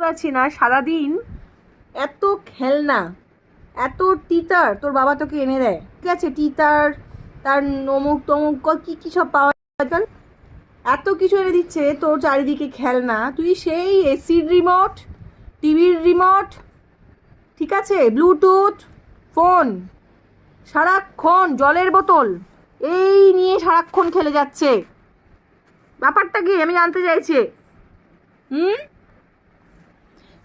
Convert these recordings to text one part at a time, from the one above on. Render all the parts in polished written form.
পারছি না, সারাদিন এত খেলনা, এত টিতার তোর বাবা তোকে এনে দেয়, ঠিক আছে, টিতার, তার নমুক তমুক কী কী সব পাওয়া যায়, এত কিছু এনে দিচ্ছে তোর চারিদিকে খেলনা, তুই সেই এসির রিমোট, টিভির রিমোট, ঠিক আছে, ব্লুটুথ, ফোন, সারাক্ষণ জলের বোতল, এই নিয়ে সারাক্ষণ খেলে যাচ্ছে। ব্যাপারটা কি আমি জানতে চাইছি।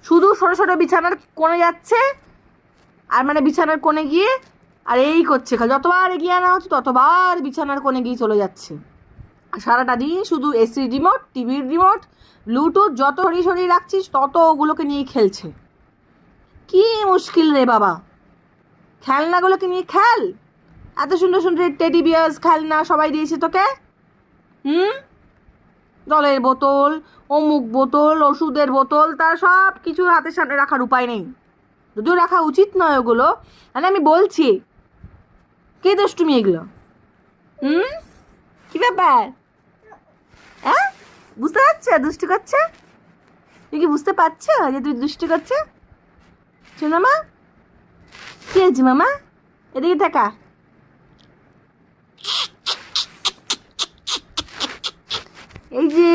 শুধু ছোটো ছোটো বিছানার কোণে যাচ্ছে, আর মানে বিছানার কোণে গিয়ে আর এই করছে, খালি যতবার এগিয়ে আনা হচ্ছে ততবার বিছানার কোণে গিয়ে চলে যাচ্ছে। আর সারাটা দিন শুধু এসি রিমোট, টিভির রিমোট, ব্লুটুথ, যত সরিয়ে সরিয়ে রাখছিস তত ওগুলোকে নিয়ে খেলছে। কি মুশকিল রে বাবা, খেলনাগুলোকে নিয়ে খেল। এত সুন্দর সুন্দর টেডি বিয়ার্স খেলনা সবাই দিয়েছে তোকে। জলের বোতল, অমুক বোতল, ওষুধের বোতল, তার সব কিছু হাতের সামনে রাখার উপায় নেই, যদিও রাখা উচিত নয় ওগুলো, মানে আমি বলছি কে দুষ্টুমি এগুলো। কি ব্যাপার, হ্যাঁ বুঝতে পারছো দুষ্টু করছে? তুই কি বুঝতে পারছো যে তুই দুষ্টু করছে? শোনো মা, কি হয়েছে মামা, এদিকে থাকা, এই যে